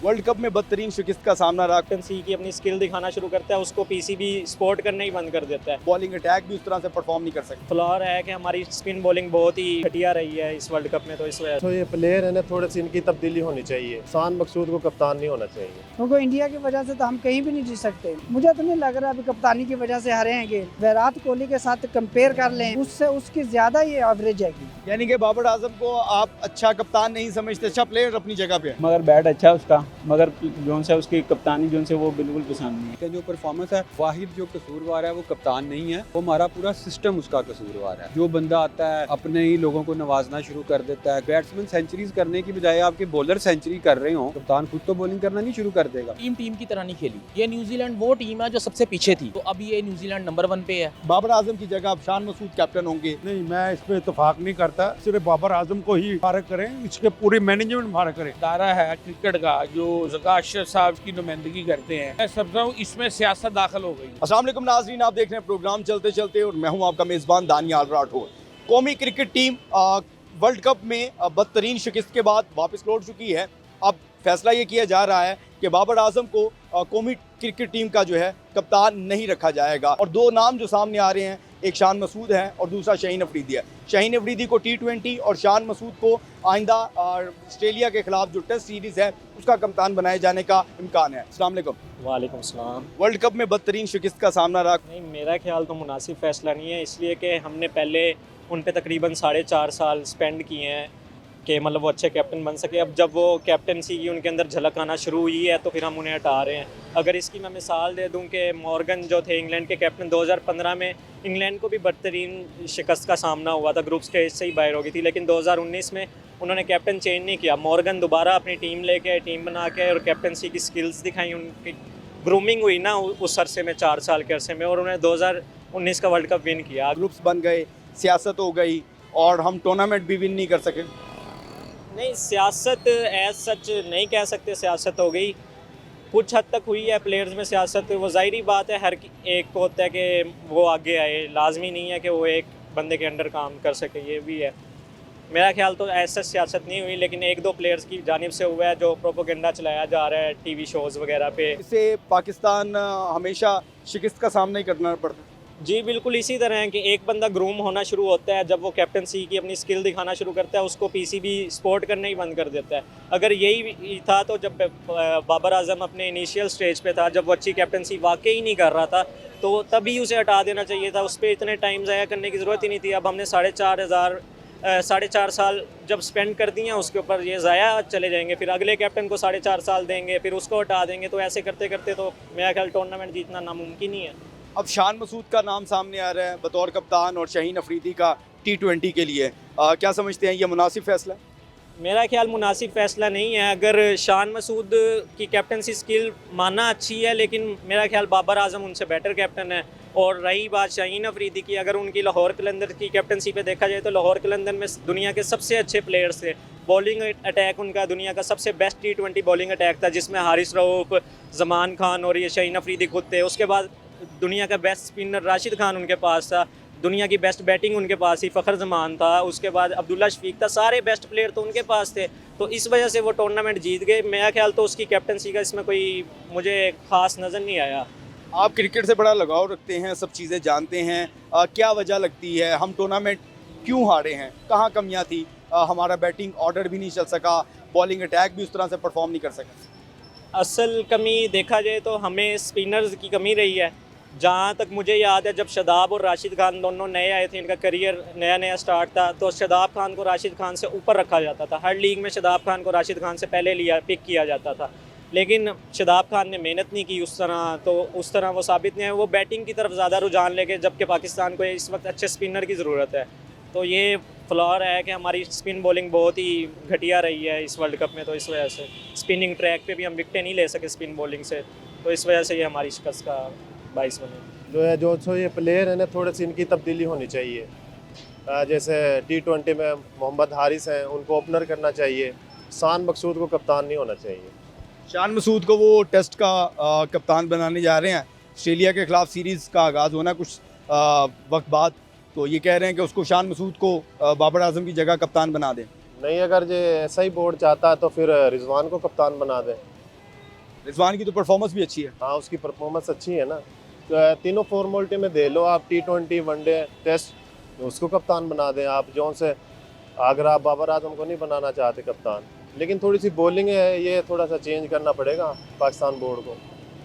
World cup में बदतरीन शिकस्त का सामना रहा। कैप्टनसी की अपनी स्किल दिखाना शुरू करता है, उसको पीसीबी सपोर्ट करना ही बंद कर देता है। बॉलिंग अटैक भी उस तरह से परफॉर्म नहीं कर सकते। फ्लॉर है कि हमारी स्पिन बॉलिंग बहुत ही घटिया रही है इस वर्ल्ड कप में, तो इस वजह तो ये प्लेयर है ना, थोड़ी सी इनकी तब्दीली होनी चाहिए। शान मकसूद को कप्तान नहीं होना चाहिए, क्योंकि इंडिया की वजह से तो हम कहीं भी नहीं जीत सकते। मुझे तो नहीं लग रहा अभी कप्तानी की वजह से हारे हैं गेम। विराट कोहली के साथ कंपेयर कर लें, उससे उसकी ज्यादा ये एवरेज है। यानी कि बाबर आजम को आप अच्छा कप्तान नहीं समझते, अच्छा प्लेयर अपनी जगह पे है। मगर बैट अच्छा है उसका, मगर जोन से उसकी कप्तानी जोन से वो बिल्कुल पसंद नहीं है। जो परफॉर्मेंस है, वाहिद जो कसूरवार है वो कप्तान नहीं है, वो हमारा पूरा सिस्टम उसका कसूरवार है। जो बंदा आता है अपने ही लोगों को नवाजना शुरू कर देता है। बैट्समैन सेंचुरीज करने की बजाय आपके बॉलर सेंचुरी कर रहे हो, कप्तान खुद तो बॉलिंग करना नहीं शुरू कर देगा। टीम की तरह नहीं खेली। ये न्यूजीलैंड वो टीम है जो सबसे पीछे थी, तो अब ये न्यूजीलैंड नंबर 1 पे है। बाबर आजम की जगह अब शान मसूद कैप्टन होंगे। नहीं, मैं इस पे इत्तेफाक नहीं करता। सिर्फ बाबर आजम को ही फारिग करें, इसके पूरी मैनेजमेंट फारिग करें। दायरा है क्रिकेट का जो ज़का अशरफ साहब की नुमाइंदगी करते हैं, मैं समझता हूँ इसमें सियासत दाखिल हो गई। अस्सलाम वालेकुम नाज़रीन, आप देख रहे हैं प्रोग्राम चलते चलते और मैं हूं आपका मेज़बान दानियाल राठौर। कौमी क्रिकेट टीम वर्ल्ड कप में बदतरीन शिकस्त के बाद वापस लौट चुकी है। अब फैसला ये किया जा रहा है कि बाबर आजम को कौमी क्रिकेट टीम का जो है कप्तान नहीं रखा जाएगा। और दो नाम जो सामने आ रहे हैं, एक शान मसूद है और दूसरा शाहीन अफरीदी है। शाहीन अफरीदी को T20 और शान मसूद को आइंदा ऑस्ट्रेलिया के खिलाफ जो टेस्ट सीरीज़ है उसका कप्तान बनाए जाने का इम्कान है। अस्सलाम वालेकुम। वालेकुम सलाम। वर्ल्ड कप में बदतरीन शिकस्त का सामना रहा। नहीं, मेरा ख्याल तो मुनासिब फ़ैसला नहीं है, इसलिए कि हमने पहले उन पे तकरीबन 4.5 साल स्पेंड किए हैं कि मतलब वो अच्छे कैप्टन बन सके। अब जब वो कैप्टनसी की उनके अंदर झलक आना शुरू हुई है तो फिर हम उन्हें हटा रहे हैं। अगर इसकी मैं मिसाल दे दूं कि मॉर्गन जो थे इंग्लैंड के कैप्टन, 2015 में इंग्लैंड को भी बदतरीन शिकस्त का सामना हुआ था, ग्रुप स्टेज से ही बाहर हो गई थी, लेकिन 2019 में उन्होंने कैप्टन चेंज नहीं किया। मॉर्गन दोबारा अपनी टीम लेके, टीम बना के और कैप्टनसी की स्किल्स दिखाई, उनकी ग्रूमिंग हुई ना उस अरसे में, 4 साल के अरसे में, और उन्होंने 2019 का वर्ल्ड कप विन किया। ग्रुप्स बन गए, सियासत हो गई और हम टूर्नामेंट भी विन नहीं कर सके। नहीं, सियासत एज सच नहीं कह सकते, सियासत हो गई, कुछ हद तक हुई है प्लेयर्स में सियासत। वो ज़ाहिरी बात है, हर एक को होता है कि वो आगे आए, लाजमी नहीं है कि वो एक बंदे के अंडर काम कर सके, ये भी है। मेरा ख्याल तो ऐसा सियासत नहीं हुई, लेकिन 1-2 प्लेयर्स की जानिब से हुआ है जो प्रोपोगेंडा चलाया जा रहा है टीवी शोज़ वगैरह पे। इससे पाकिस्तान हमेशा शिकस्त का सामना ही करना पड़ता है। जी बिल्कुल, इसी तरह है कि एक बंदा ग्रूम होना शुरू होता है, जब वो कैप्टनसी की अपनी स्किल दिखाना शुरू करता है, उसको पीसीबी सपोर्ट करना ही बंद कर देता है। अगर यही था तो जब बाबर आजम अपने इनिशियल स्टेज पे था, जब वो अच्छी कैप्टनसी वाकई नहीं कर रहा था, तो तभी उसे हटा देना चाहिए था। उस पर इतने टाइम ज़ाया करने की ज़रूरत ही नहीं थी। अब हमने 4.5 साल जब स्पेंड कर दिए हैं उसके ऊपर, ये ज़ाया चले जाएंगे, फिर अगले कैप्टन को 4.5 साल देंगे, फिर उसको हटा देंगे, तो ऐसे करते करते तो मेरा ख्याल टूर्नामेंट जीतना नामुमकिन ही है। अब शान मसूद का नाम सामने आ रहा है बतौर कप्तान और शाहीन अफरीदी का T20 के लिए। क्या समझते हैं, ये मुनासिब फ़ैसला है? मेरा ख्याल मुनासिब फ़ैसला नहीं है। अगर शान मसूद की कैप्टनसी स्किल मानना अच्छी है, लेकिन मेरा ख्याल बाबर आजम उनसे बेटर कैप्टन है। और रही बात शाहीन अफरीदी की, अगर उनकी लाहौर कलंदर की कैप्टनसी पे देखा जाए तो लाहौर कलंदर में दुनिया के सबसे अच्छे प्लेयर्स थे। बॉलिंग अटैक उनका दुनिया का सबसे बेस्ट T20 बॉलिंग अटैक था, जिसमें हारिस रऊफ, जमान खान और ये शाहीन अफरीदी खुद थे। उसके बाद दुनिया का बेस्ट स्पिनर राशिद खान उनके पास था, दुनिया की बेस्ट बैटिंग उनके पास ही फ़खर जमान था, उसके बाद अब्दुल्ला शफीक था, सारे बेस्ट प्लेयर तो उनके पास थे। तो इस वजह से वो टूर्नामेंट जीत गए। मेरा ख्याल तो उसकी कैप्टनसी का इसमें कोई मुझे ख़ास नज़र नहीं आया। आप क्रिकेट से बड़ा लगाव रखते हैं, सब चीज़ें जानते हैं, क्या वजह लगती है हम टूर्नामेंट क्यों हारे हैं? कहाँ कमियाँ थी? हमारा बैटिंग ऑर्डर भी नहीं चल सका, बॉलिंग अटैक भी उस तरह से परफॉर्म नहीं कर सका। असल कमी देखा जाए तो हमें स्पिनर्स की कमी रही है। जहाँ तक मुझे याद है, जब शदाब और राशिद खान दोनों नए आए थे, इनका करियर नया स्टार्ट था, तो शदाब खान को राशिद खान से ऊपर रखा जाता था। हर लीग में शदाब खान को राशिद खान से पहले पिक किया जाता था, लेकिन शदाब खान ने मेहनत नहीं की उस तरह, तो उस तरह वो साबित नहीं है। वो बैटिंग की तरफ ज़्यादा रुझान लेके, जबकि पाकिस्तान को इस वक्त अच्छे स्पिनर की ज़रूरत है। तो ये फ्लॉर है कि हमारी स्पिन बॉलिंग बहुत ही घटिया रही है इस वर्ल्ड कप में, तो इस वजह से स्पिनिंग ट्रैक पे भी हम विकटें नहीं ले सके स्पिन बॉलिंग से, तो इस वजह से ये हमारी शिकस्त का बाइस बने। जो ये प्लेयर है ना, थोड़ी सी इनकी तब्दीली होनी चाहिए। जैसे T20 में मोहम्मद हारिस हैं, उनको ओपनर करना चाहिए। शान मकसूद को कप्तान नहीं होना चाहिए। शान मसूद को वो टेस्ट का कप्तान बनाने जा रहे हैं। ऑस्ट्रेलिया के खिलाफ सीरीज़ का आगाज़ होना कुछ वक्त बाद, तो ये कह रहे हैं कि उसको शान मसूद को बाबर आजम की जगह कप्तान बना दें। नहीं, अगर ये ऐसा ही बोर्ड चाहता है तो फिर रिजवान को कप्तान बना दें। रिजवान की तो परफॉर्मेंस भी अच्छी है। हाँ, उसकी परफॉर्मेंस अच्छी है ना। तो तीनों फॉर्मेलिटी में दे लो आप, T20 वनडे टेस्ट, उसको कप्तान बना दें आप। जो से अगर आप बाबर आजम को नहीं बनाना चाहते कप्तान, लेकिन थोड़ी सी बॉलिंग है, ये थोड़ा सा चेंज करना पड़ेगा पाकिस्तान बोर्ड को।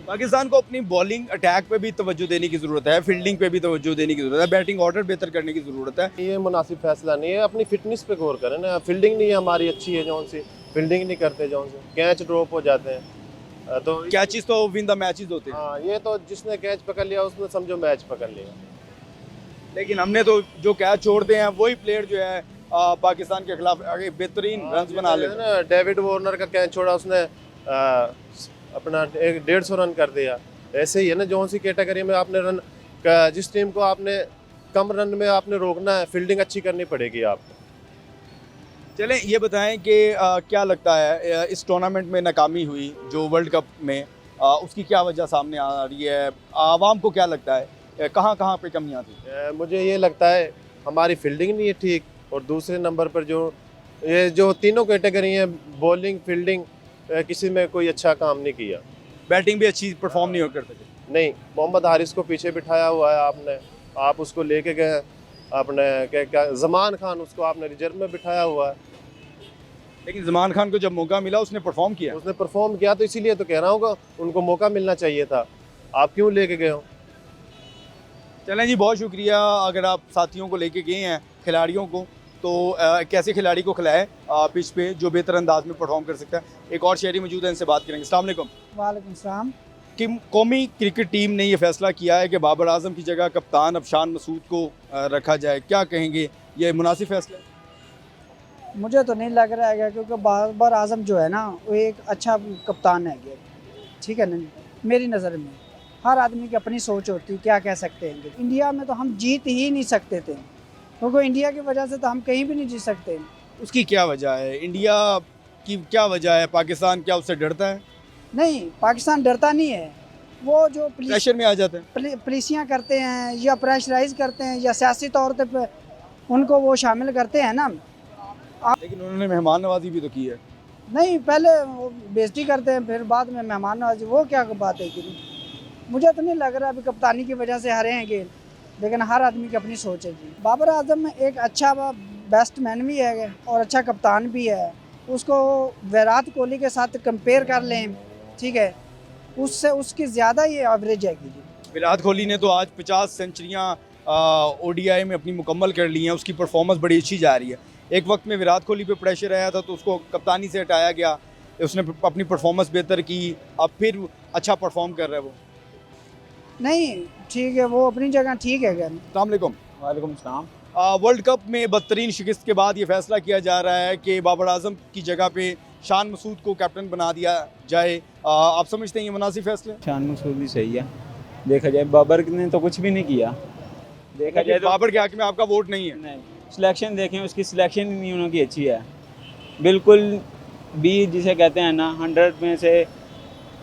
पाकिस्तान को अपनी बॉलिंग अटैक पे भी तवज्जो देने की ज़रूरत है, फील्डिंग पे भी तवज्जो देने की ज़रूरत है, बैटिंग ऑर्डर बेहतर करने की ज़रूरत है। ये मुनासिब फैसला नहीं है, अपनी फिटनेस पे गौर करें ना। फील्डिंग नहीं हमारी अच्छी है, जौन सी फील्डिंग नहीं करते, जौन से कैच ड्रॉप हो जाते हैं। तो कैचेस तो विन द मैचेस होते हैं। हाँ, ये तो जिसने कैच पकड़ लिया उसने समझो मैच पकड़ लिया। लेकिन हमने तो जो कैच छोड़ते हैं वही प्लेयर जो है पाकिस्तान के खिलाफ आगे बेहतरीन रन बना लेते हैं। ना डेविड वार्नर का कैच छोड़ा उसने, अपना 150 रन कर दिया। ऐसे ही है ना, जौन सी कैटेगरी में आपने रन, जिस टीम को आपने कम रन में आपने रोकना है, फील्डिंग अच्छी करनी पड़ेगी आपको। चलें ये बताएं कि क्या लगता है इस टूर्नामेंट में नाकामी हुई जो वर्ल्ड कप में, उसकी क्या वजह सामने आ रही है? आवाम को क्या लगता है कहाँ कहाँ पे कमियां थी? मुझे ये लगता है हमारी फील्डिंग नहीं है ठीक, और दूसरे नंबर पर जो तीनों कैटेगरी हैं, बॉलिंग फील्डिंग, किसी में कोई अच्छा काम नहीं किया। बैटिंग भी अच्छी परफॉर्म नहीं हो करते थे। नहीं, मोहम्मद हारिस को पीछे बिठाया हुआ है आपने, आप उसको लेके गए आपने, क्या जमान खान उसको आपने रिजर्व में बिठाया हुआ है। लेकिन जमान खान को जब मौका मिला उसने परफॉर्म किया। उसने परफॉर्म किया, तो इसीलिए तो कह रहा हूँ उनको मौका मिलना चाहिए था। आप क्यों लेके गए हो? चलें जी, बहुत शुक्रिया। अगर आप साथियों को लेके गए हैं, खिलाड़ियों को, तो एक ऐसे खिलाड़ी को खिलाएं पिच पे जो बेहतर अंदाज में परफॉर्म कर सकता है। एक और शहरी मौजूद है, इनसे बात करेंगे। अस्सलाम वालेकुम। वालेकुम सलाम। कि कौमी क्रिकेट टीम ने ये फैसला किया है कि बाबर आजम की जगह कप्तान अफशान मसूद को रखा जाए, क्या कहेंगे? ये मुनासिब फैसला है? मुझे तो नहीं लग रहा है, क्योंकि बाबर आजम जो है ना, वो एक अच्छा कप्तान है। ठीक है ना, मेरी नज़र में हर आदमी की अपनी सोच होती है, क्या कह सकते हैं। इंडिया में तो हम जीत ही नहीं सकते थे, क्योंकि इंडिया की वजह से तो हम कहीं भी नहीं जीत सकते। उसकी क्या वजह है? इंडिया की क्या वजह है? पाकिस्तान क्या उससे डरता है? नहीं, पाकिस्तान डरता नहीं है। वो जो प्रेशर में आ जाते हैं, पुलिसियाँ करते हैं या प्रेशराइज करते हैं या सियासी तौर पर उनको वो शामिल करते हैं ना। लेकिन उन्होंने मेहमान नवाजी भी तो की है। नहीं, पहले वो बेइज्जती करते हैं, फिर बाद में मेहमान नवाजी, वो क्या बात है कि मुझे तो नहीं लग रहा अभी कप्तानी की वजह से हारे हैं गेम, लेकिन हर आदमी की अपनी सोच है जी। बाबर आजम एक अच्छा बैट्समैन भी है और अच्छा कप्तान भी है। उसको विराट कोहली के साथ कंपेयर कर लें, ठीक है, उससे उसकी ज़्यादा ये एवरेज है जी। विराट कोहली ने तो आज 50 सेंचुरियाँ ODI में अपनी मुकम्मल कर ली हैं। उसकी परफॉर्मेंस बड़ी अच्छी जा रही है। एक वक्त में विराट कोहली पे प्रेशर आया था तो उसको कप्तानी से हटाया गया, उसने अपनी परफॉर्मेंस बेहतर की, अब फिर अच्छा परफॉर्म कर रहा है वो। नहीं, ठीक है, वो अपनी जगह ठीक है। क्या अस्सलाम वालेकुम। वालेकुम सलाम। वर्ल्ड कप में बदतरीन शिकस्त के बाद ये फैसला किया जा रहा है कि बाबर आजम की जगह पे शान मसूद को कैप्टन बना दिया जाए। आप समझते हैं ये मुनासिब फैसला? शान मसूद भी सही है, देखा जाए बाबर ने तो कुछ भी नहीं किया। देखा जाए तो बाबर के हक में आपका वोट नहीं है? नहीं, सिलेक्शन देखें, उसकी सिलेक्शन ही नहीं उनकी अच्छी है बिल्कुल भी, जिसे कहते हैं ना 100 में से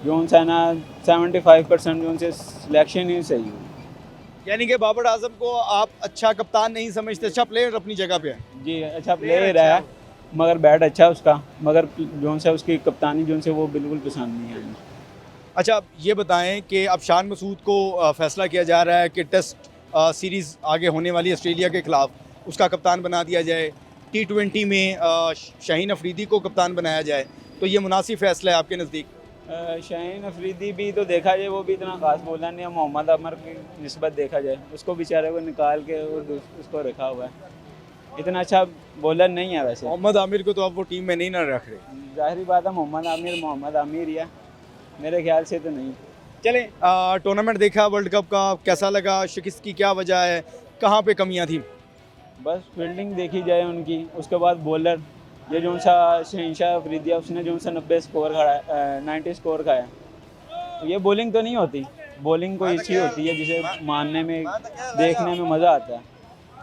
जो सा ना 75% जो उनसे सिलेक्शन ही सही हुई। यानी कि बाबर आजम को आप अच्छा कप्तान नहीं समझते? अच्छा प्लेयर अपनी जगह पे है जी, अच्छा प्लेयर है, मगर बैट अच्छा है उसका, मगर जो सा उसकी कप्तानी जो से वो बिल्कुल पसंद नहीं आई। अच्छा, ये बताएं कि अब शान मसूद को फैसला किया जा रहा है कि टेस्ट सीरीज़ आगे होने वाली ऑस्ट्रेलिया के खिलाफ, उसका कप्तान बना दिया जाए। T20 में शाहीन अफरीदी को कप्तान बनाया जाए, तो ये मुनासिब फैसला है आपके नज़दीक? शाहीन अफरीदी भी तो देखा जाए वो भी इतना खास बोला नहीं है, मोहम्मद आमिर की निस्बत देखा जाए, उसको बेचारे को निकाल के और उसको रखा हुआ है, इतना अच्छा बॉलर नहीं है वैसे। मोहम्मद आमिर को तो आप वो टीम में नहीं ना रख रहे। जाहिर बात है, मोहम्मद आमिर ही है, मेरे ख्याल से तो नहीं। चलें, टूर्नामेंट देखा वर्ल्ड कप का, कैसा लगा? शिकस्त की क्या वजह है? कहाँ पे कमियाँ थी? बस फील्डिंग देखी जाए उनकी, उसके बाद बॉलर, ये जो सा शहनशाह अफरीदी, उसने जो सा 90 स्कोर खड़ा है, 90 स्कोर खाया, ये बॉलिंग तो नहीं होती, बॉलिंग कोई अच्छी होती है जिसे मानने में, देखने में मज़ा आता है।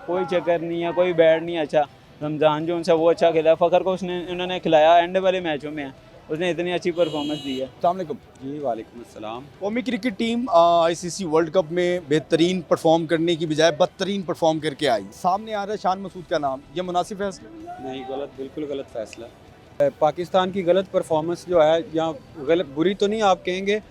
कोई चक्कर नहीं है, कोई बैट नहीं अच्छा। रमज़ान जो उनसे वो अच्छा खेला, फ़खर को उन्होंने खिलाया एंड वाले मैचों में, उसने इतनी अच्छी परफॉर्मेंस दी है। अस्सलाम वालेकुम। जी वालेकुम अस्सलाम। कौमी cricket team ICC world cup में बेहतरीन परफॉर्म करने की बजाय बदतरीन परफॉर्म करके आई। सामने आ रहा है शान मसूद का नाम, ये मुनासिब फैसला? नहीं, गलत, बिल्कुल गलत फैसला। पाकिस्तान की गलत परफॉर्मेंस जो है, या गलत बुरी तो नहीं आप कहेंगे,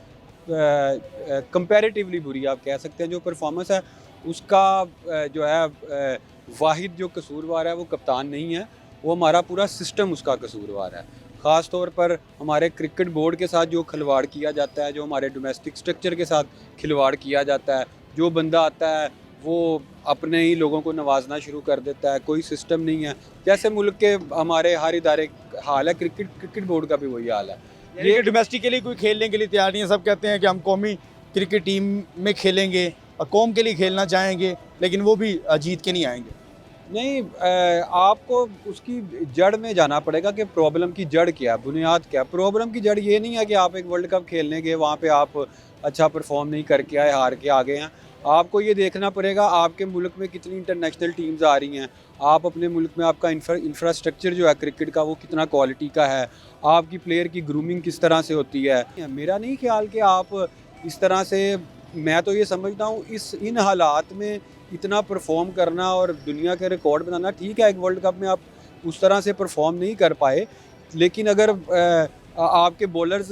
कंपैरेटिवली बुरी आप कह सकते हैं जो परफॉर्मेंस है उसका जो है वाहिद जो कसूरवार है वो कप्तान नहीं है, वो हमारा पूरा सिस्टम उसका कसूरवार है। ख़ास तौर पर हमारे क्रिकेट बोर्ड के साथ जो खिलवाड़ किया जाता है, जो हमारे डोमेस्टिक स्ट्रक्चर के साथ खिलवाड़ किया जाता है, जो बंदा आता है वो अपने ही लोगों को नवाजना शुरू कर देता है, कोई सिस्टम नहीं है। जैसे मुल्क के हमारे हर इदारे हाल है, क्रिकेट बोर्ड का भी वही हाल है। ये डोमेस्टिक के लिए कोई खेलने के लिए तैयार नहीं है। सब कहते हैं कि हम कौमी क्रिकेट टीम में खेलेंगे और कौम के लिए खेलना चाहेंगे, लेकिन वो भी जीत के नहीं आएंगे। नहीं, आपको उसकी जड़ में जाना पड़ेगा कि प्रॉब्लम की जड़ क्या है, बुनियाद क्या है। प्रॉब्लम की जड़ ये नहीं है कि आप एक वर्ल्ड कप खेलने गए, वहाँ पे आप अच्छा परफॉर्म नहीं करके आए, हार के आ गए हैं। आपको ये देखना पड़ेगा आपके मुल्क में कितनी इंटरनेशनल टीम्स आ रही हैं, आप अपने मुल्क में आपका इंफ्रास्ट्रक्चर जो है क्रिकेट का वो कितना क्वालिटी का है, आपकी प्लेयर की ग्रूमिंग किस तरह से होती है। मेरा नहीं ख्याल कि आप इस तरह से, मैं तो ये समझता हूँ इन हालात में इतना परफॉर्म करना और दुनिया के रिकॉर्ड बनाना, ठीक है एक वर्ल्ड कप में आप उस तरह से परफॉर्म नहीं कर पाए, लेकिन अगर आपके बॉलर्स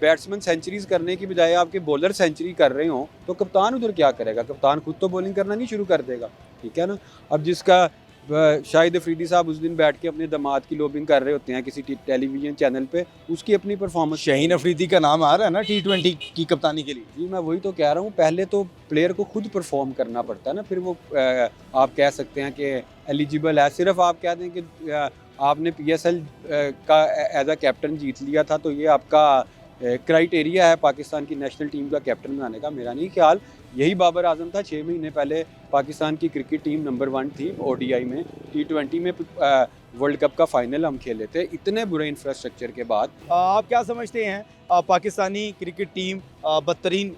बैट्समैन सेंचुरीज करने की बजाय आपके बॉलर सेंचुरी कर रहे हों तो कप्तान उधर क्या करेगा? कप्तान खुद तो बॉलिंग करना नहीं शुरू कर देगा, ठीक है ना। अब जिसका शाहिद अफरीदी साहब उस दिन बैठ के अपने दामाद की लॉबिंग कर रहे होते हैं किसी टेलीविजन चैनल पे, उसकी अपनी परफॉर्मेंस। शाहीन अफरीदी का नाम आ रहा है ना T20 की कप्तानी के लिए। जी मैं वही तो कह रहा हूँ, पहले तो प्लेयर को खुद परफॉर्म करना पड़ता है ना, फिर वो आप कह सकते हैं कि एलिजिबल है। सिर्फ आप कह दें कि आपने PSL का एज अ कैप्टन जीत लिया था तो ये आपका क्राइटेरिया है पाकिस्तान की नेशनल टीम का कैप्टन बनाने का। मेरा नहीं ख्याल। यही बाबर आजम था, 6 महीने पहले पाकिस्तान की क्रिकेट टीम नंबर 1 थी ODI में, T20 में वर्ल्ड कप का फाइनल हम खेले थे इतने बुरे इंफ्रास्ट्रक्चर के बाद। आप क्या समझते हैं पाकिस्तानी क्रिकेट टीम बदतरीन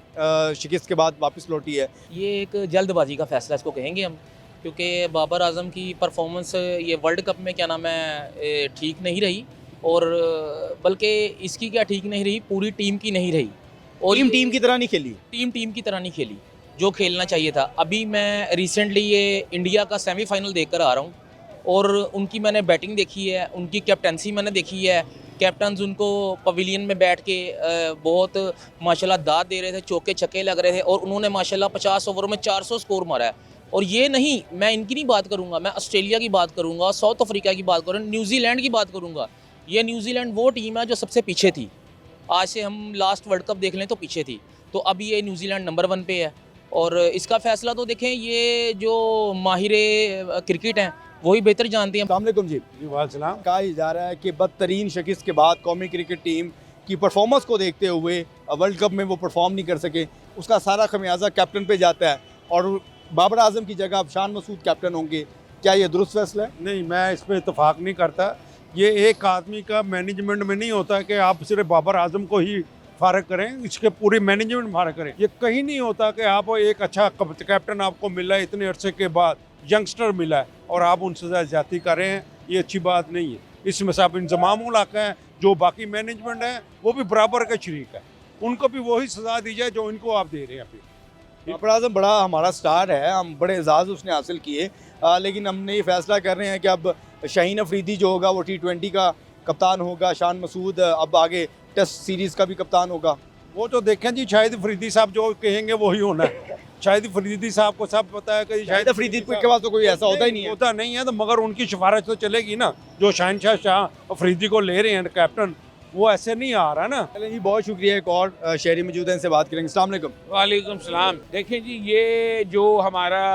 शिकस्त के बाद वापस लौटी है? ये एक जल्दबाजी का फैसला इसको कहेंगे हम, क्योंकि बाबर आजम की परफॉर्मेंस ये वर्ल्ड कप में क्या नाम है ठीक नहीं रही, और बल्कि इसकी क्या ठीक नहीं रही, पूरी टीम की नहीं रही, और टीम की तरह नहीं खेली। टीम की तरह नहीं खेली जो खेलना चाहिए था। अभी मैं रिसेंटली ये इंडिया का सेमीफाइनल देखकर आ रहा हूँ, और उनकी मैंने बैटिंग देखी है, उनकी कैप्टनसी मैंने देखी है। कैप्टन्स उनको पवेलियन में बैठ के बहुत माशाल्लाह दाद दे रहे थे, चौके छक्के लग रहे थे, और उन्होंने माशाल्लाह 50 ओवरों में 400 स्कोर मारा है। और ये नहीं, मैं इनकी नहीं बात करूँगा, मैं ऑस्ट्रेलिया की बात करूँगा, साउथ अफ्रीका की बात करूँगा, न्यूजीलैंड की बात करूँगा। ये न्यूजीलैंड वो टीम है जो सबसे पीछे थी। आज से हम लास्ट वर्ल्ड कप देख लें तो पीछे थी, तो अभी ये न्यूजीलैंड नंबर 1 पे है। और इसका फैसला तो देखें, ये जो माहिर क्रिकेट हैं वही बेहतर जानते हैं। अस्सलाम वालेकुम जी। वालेकुम। कहा जा रहा है कि बदतरीन शिकस्त के बाद कौमी क्रिकेट टीम की परफॉर्मेंस को देखते हुए वर्ल्ड कप में वो परफॉर्म नहीं कर सके, उसका सारा खमियाजा कैप्टन पे जाता है, और बाबर आजम की जगह अब शान मसूद कैप्टन होंगे। क्या ये दुरुस्त फैसला है? नहीं, मैं इस पर इतफाक़ नहीं करता। ये एक आदमी का मैनेजमेंट में नहीं होता कि आप सिर्फ बाबर आजम को ही फारग करें, इसके पूरी मैनेजमेंट फारग करें। ये कहीं नहीं होता कि आप एक अच्छा कैप्टन आपको मिला है इतने अरसे के बाद, यंगस्टर मिला है और आप उनसे ज्यादती कर रहे हैं, ये अच्छी बात नहीं है। इसमें सब इंतजाम इलाका है, जो बाकी मैनेजमेंट है वो भी बराबर का शरीक है, उनको भी वही सजा दी जाए जो इनको आप दे रहे हैं। अभी बाबर आजम बड़ा हमारा स्टार है, हम बड़े एजाज़ उसने हासिल किए, लेकिन हमने ये फैसला कर रहे हैं कि अब शाहीन अफरीदी जो होगा वो T20 का कप्तान होगा, शान मसूद अब आगे टेस्ट सीरीज़ का भी कप्तान होगा। वो तो देखें जी, शाहिद अफरीदी साहब जो कहेंगे वही होना है। शाहिद अफरीदी साहब को सब पता है कि शाहिद अफरीदी के पास तो कोई ऐसा होता ही नहीं है। होता नहीं है तो मगर उनकी सिफारिश तो चलेगी ना। जो शाह अफरीदी को ले रहे हैं कैप्टन, वो ऐसे नहीं आ रहा ना। चलिए जी, बहुत शुक्रिया। एक और शहरी मौजूद हैं, इनसे बात करेंगे। अस्सलाम वालेकुम। वालेकुम सलाम। देखें जी, ये जो हमारा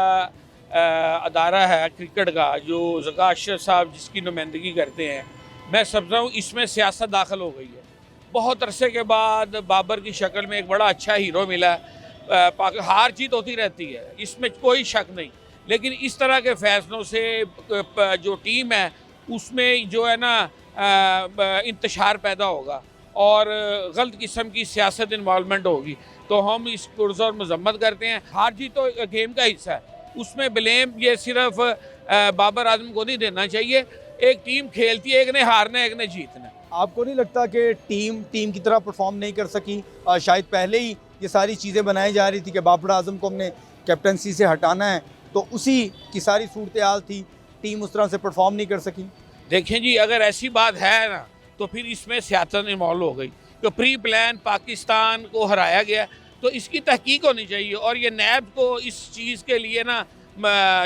अदारा है क्रिकेट का, जो ज़का अशरफ साहब जिसकी नुमाइंदगी करते हैं, मैं समझता हूँ इसमें सियासत दाखिल हो गई है। बहुत अरसे के बाद बाबर की शक्ल में एक बड़ा अच्छा हीरो मिला है। हार जीत होती रहती है, इसमें कोई शक नहीं, लेकिन इस तरह के फ़ैसलों से जो टीम है उसमें जो है ना इंतशार पैदा होगा और गलत किस्म की सियासत इन्वॉल्वमेंट होगी, तो हम इस पुरज़ोर मजम्मत करते हैं। हार जीत तो गेम का हिस्सा है, उसमें ब्लेम ये सिर्फ बाबर आजम को नहीं देना चाहिए। एक टीम खेलती है, एक ने हारना है, एक ने जीतना। आपको नहीं लगता कि टीम की तरह परफॉर्म नहीं कर सकी? शायद पहले ही ये सारी चीज़ें बनाई जा रही थी कि बाबर आजम को हमने कैप्टनसी से हटाना है, तो उसी की सारी सूरत हाल थी, टीम उस तरह से परफॉर्म नहीं कर सकी। देखें जी, अगर ऐसी बात है ना तो फिर इसमें सियासत इन्वॉल्व हो गई। तो प्री प्लान पाकिस्तान को हराया गया, तो इसकी तहकीक होनी चाहिए। और ये नैब को इस चीज़ के लिए ना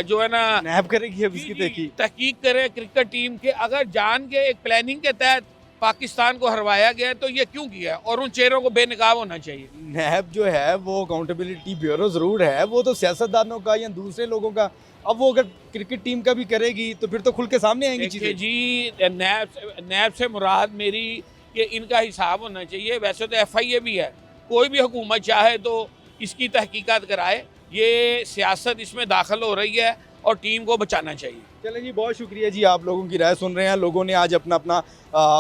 जो है ना नैब करेगी अब इसकी जी, तहकीक। तहकीक करे क्रिकेट टीम के। अगर जान के एक प्लानिंग के तहत पाकिस्तान को हरवाया गया तो ये क्यों किया, और उन चेहरों को बेनकाब होना चाहिए। नैब जो है वो अकाउंटेबिलिटी ब्यूरो ज़रूर है, वो तो सियासतदानों का या दूसरे लोगों का। अब वो अगर क्रिकेट टीम का भी करेगी तो फिर तो खुल के सामने आएंगी देखिए चीज़ें। जी, नैब से मुराद मेरी कि इनका हिसाब होना चाहिए। वैसे तो FIA भी है, कोई भी हुकूमत चाहे तो इसकी तहकीकात कराए। ये सियासत इसमें दाखिल हो रही है और टीम को बचाना चाहिए। चलें जी, बहुत शुक्रिया जी, आप लोगों की राय सुन रहे हैं। लोगों ने आज अपना अपना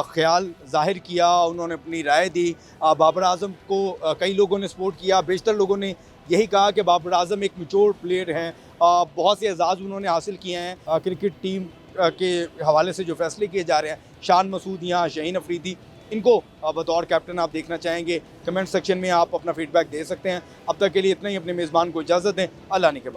ख्याल जाहिर किया, उन्होंने अपनी राय दी। बाबर आजम को कई लोगों ने सपोर्ट किया, बेशतर लोगों ने यही कहा कि बाबर आजम एक मैच्योर प्लेयर हैं। बहुत से एजाज़ उन्होंने हासिल किए हैं। क्रिकेट टीम के हवाले से जो फैसले किए जा रहे हैं, शान मसूद या शाहीन अफरीदी, इनको बतौर कैप्टन आप देखना चाहेंगे, कमेंट सेक्शन में आप अपना फीडबैक दे सकते हैं। अब तक के लिए इतना ही। अपने मेज़बान को इजाज़त दें। अल्लाह ने के बाद।